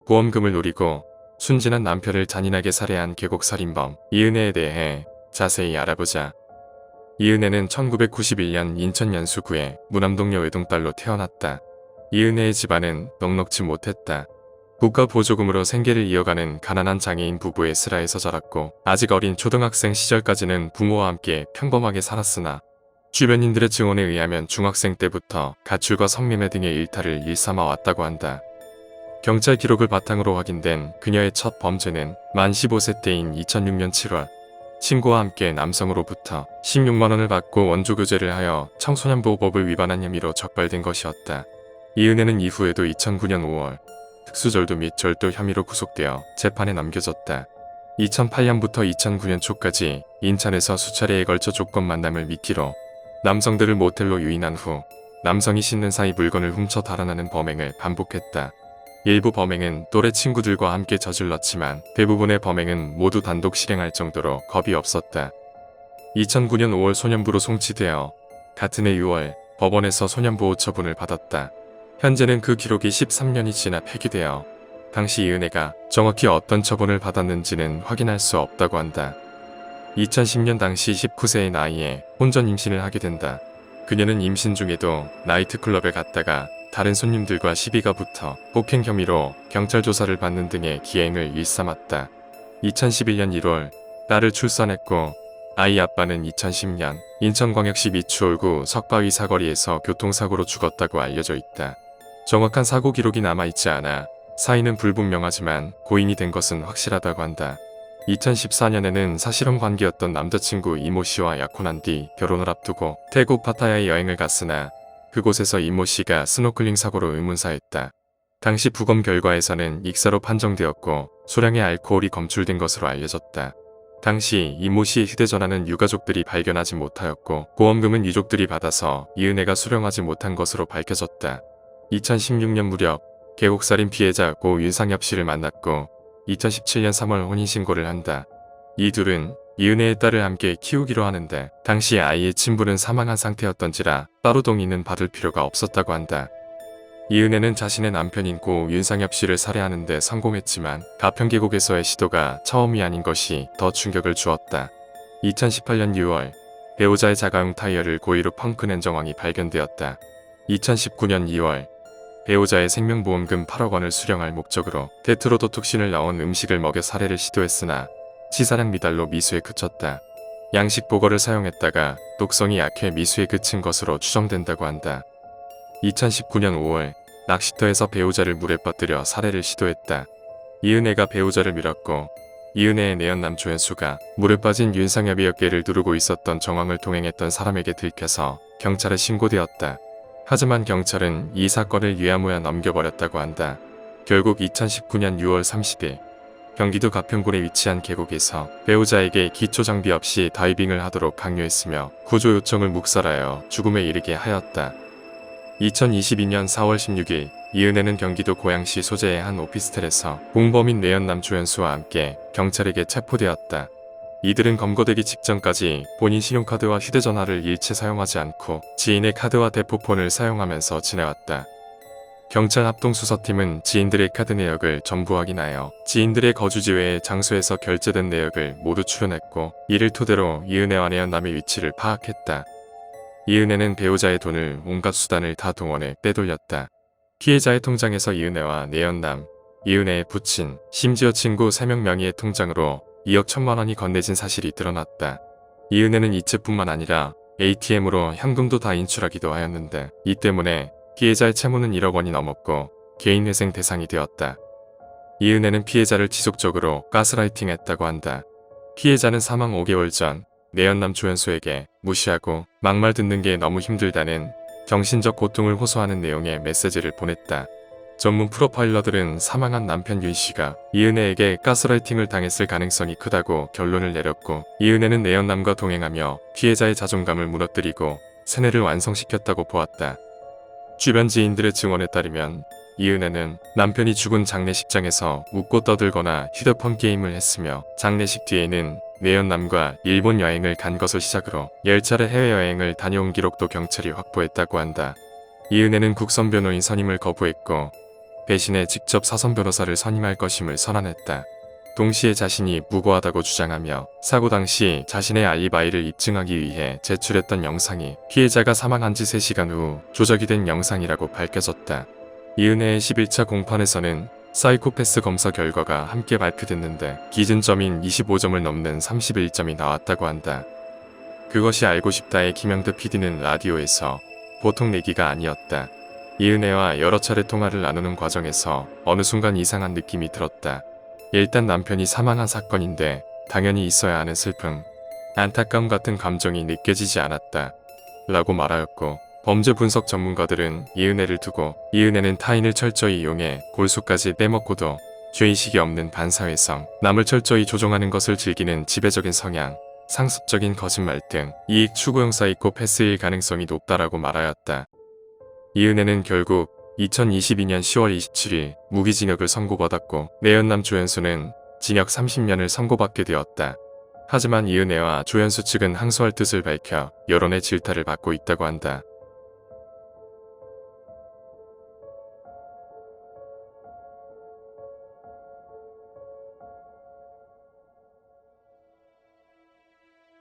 보험금을 노리고 순진한 남편을 잔인하게 살해한 계곡살인범 이은혜에 대해 자세히 알아보자. 이은혜는 1991년 인천 연수구의 무남동녀 외동딸로 태어났다. 이은혜의 집안은 넉넉지 못했다. 국가 보조금으로 생계를 이어가는 가난한 장애인 부부의 슬하에서 자랐고 아직 어린 초등학생 시절까지는 부모와 함께 평범하게 살았으나 주변인들의 증언에 의하면 중학생 때부터 가출과 성매매 등의 일탈을 일삼아 왔다고 한다. 경찰 기록을 바탕으로 확인된 그녀의 첫 범죄는 만 15세 때인 2006년 7월 친구와 함께 남성으로부터 16만원을 받고 원조교제를 하여 청소년보호법을 위반한 혐의로 적발된 것이었다. 이은혜는 이후에도 2009년 5월 특수절도 및 절도 혐의로 구속되어 재판에 넘겨졌다. 2008년부터 2009년 초까지 인천에서 수차례에 걸쳐 조건 만남을 미끼로 남성들을 모텔로 유인한 후 남성이 씻는 사이 물건을 훔쳐 달아나는 범행을 반복했다. 일부 범행은 또래 친구들과 함께 저질렀지만 대부분의 범행은 모두 단독 실행할 정도로 겁이 없었다. 2009년 5월 소년부로 송치되어 같은 해 6월 법원에서 소년보호 처분을 받았다. 현재는 그 기록이 13년이 지나 폐기되어 당시 이은혜가 정확히 어떤 처분을 받았는지는 확인할 수 없다고 한다. 2010년 당시 19세의 나이에 혼전 임신을 하게 된다. 그녀는 임신 중에도 나이트클럽에 갔다가 다른 손님들과 시비가 붙어 폭행 혐의로 경찰 조사를 받는 등의 기행을 일삼았다. 2011년 1월 딸을 출산했고 아이 아빠는 2010년 인천광역시 미추홀구 석바위 사거리에서 교통사고로 죽었다고 알려져 있다. 정확한 사고 기록이 남아있지 않아 사인은 불분명하지만 고인이 된 것은 확실하다고 한다. 2014년에는 사실혼 관계였던 남자친구 이모 씨와 약혼한 뒤 결혼을 앞두고 태국 파타야에 여행을 갔으나 그곳에서 이모 씨가 스노클링 사고로 의문사했다. 당시 부검 결과에서는 익사로 판정되었고 소량의 알코올이 검출된 것으로 알려졌다. 당시 이모 씨의 휴대전화는 유가족들이 발견하지 못하였고 보험금은 유족들이 받아서 이은혜가 수령하지 못한 것으로 밝혀졌다. 2016년 무렵 계곡살인 피해자 고 윤상엽 씨를 만났고 2017년 3월 혼인신고를 한다. 이 둘은 이은혜의 딸을 함께 키우기로 하는데 당시 아이의 친부는 사망한 상태였던지라 따로 동의는 받을 필요가 없었다고 한다. 이은혜는 자신의 남편인 고 윤상엽 씨를 살해하는 데 성공했지만 가평계곡에서의 시도가 처음이 아닌 것이 더 충격을 주었다. 2018년 6월 배우자의 자가용 타이어를 고의로 펑크낸 정황이 발견되었다. 2019년 2월 배우자의 생명보험금 8억 원을 수령할 목적으로 테트로도톡신을 넣은 음식을 먹여 살해를 시도했으나 치사량 미달로 미수에 그쳤다. 양식 보거를 사용했다가 독성이 약해 미수에 그친 것으로 추정된다고 한다. 2019년 5월 낚시터에서 배우자를 물에 빠뜨려 살해를 시도했다. 이은혜가 배우자를 밀었고 이은혜의 내연남 조현수가 물에 빠진 윤상엽이 어깨를 누르고 있었던 정황을 동행했던 사람에게 들켜서 경찰에 신고되었다. 하지만 경찰은 이 사건을 유야무야 넘겨버렸다고 한다. 결국 2019년 6월 30일 경기도 가평군에 위치한 계곡에서 배우자에게 기초장비 없이 다이빙을 하도록 강요했으며 구조 요청을 묵살하여 죽음에 이르게 하였다. 2022년 4월 16일 이은혜는 경기도 고양시 소재의 한 오피스텔에서 공범인 내연남 조현수와 함께 경찰에게 체포되었다. 이들은 검거되기 직전까지 본인 신용카드와 휴대전화를 일체 사용하지 않고 지인의 카드와 대포폰을 사용하면서 지내왔다. 경찰 합동수사팀은 지인들의 카드 내역을 전부 확인하여 지인들의 거주지 외의 장소에서 결제된 내역을 모두 추려냈고 이를 토대로 이은혜와 내연남의 위치를 파악했다. 이은혜는 배우자의 돈을 온갖 수단을 다 동원해 빼돌렸다. 피해자의 통장에서 이은혜와 내연남, 이은혜의 부친, 심지어 친구 3명 명의의 통장으로 2억 1천만 원이 건네진 사실이 드러났다. 이은혜는 이체뿐만 아니라 ATM으로 현금도 다 인출하기도 하였는데 이 때문에 피해자의 채무는 1억 원이 넘었고 개인회생 대상이 되었다. 이은혜는 피해자를 지속적으로 가스라이팅했다고 한다. 피해자는 사망 5개월 전 내연남 조현수에게 무시하고 막말 듣는 게 너무 힘들다는 정신적 고통을 호소하는 내용의 메시지를 보냈다. 전문 프로파일러들은 사망한 남편 윤 씨가 이은혜에게 가스라이팅을 당했을 가능성이 크다고 결론을 내렸고 이은혜는 내연남과 동행하며 피해자의 자존감을 무너뜨리고 세뇌를 완성시켰다고 보았다. 주변 지인들의 증언에 따르면 이은혜는 남편이 죽은 장례식장에서 웃고 떠들거나 휴대폰 게임을 했으며 장례식 뒤에는 내연남과 일본 여행을 간 것을 시작으로 10차례 해외여행을 다녀온 기록도 경찰이 확보했다고 한다. 이은혜는 국선 변호인 선임을 거부했고 배신해 직접 사선 변호사를 선임할 것임을 선언했다. 동시에 자신이 무고하다고 주장하며 사고 당시 자신의 알리바이를 입증하기 위해 제출했던 영상이 피해자가 사망한 지 3시간 후 조작이 된 영상이라고 밝혀졌다. 이은혜의 11차 공판에서는 사이코패스 검사 결과가 함께 발표됐는데 기준점인 25점을 넘는 31점이 나왔다고 한다. 그것이 알고 싶다의 김영대 PD는 라디오에서 보통 내기가 아니었다. 이은혜와 여러 차례 통화를 나누는 과정에서 어느 순간 이상한 느낌이 들었다. 일단 남편이 사망한 사건인데 당연히 있어야 하는 슬픔, 안타까움 같은 감정이 느껴지지 않았다. 라고 말하였고, 범죄 분석 전문가들은 이은혜를 두고 이은혜는 타인을 철저히 이용해 골수까지 빼먹고도 죄의식이 없는 반사회성, 남을 철저히 조종하는 것을 즐기는 지배적인 성향, 상습적인 거짓말 등 이익 추구형 사이코패스일 가능성이 높다라고 말하였다. 이은혜는 결국 2022년 10월 27일 무기징역을 선고받았고 내연남 조연수는 징역 30년을 선고받게 되었다. 하지만 이은혜와 조연수 측은 항소할 뜻을 밝혀 여론의 질타를 받고 있다고 한다.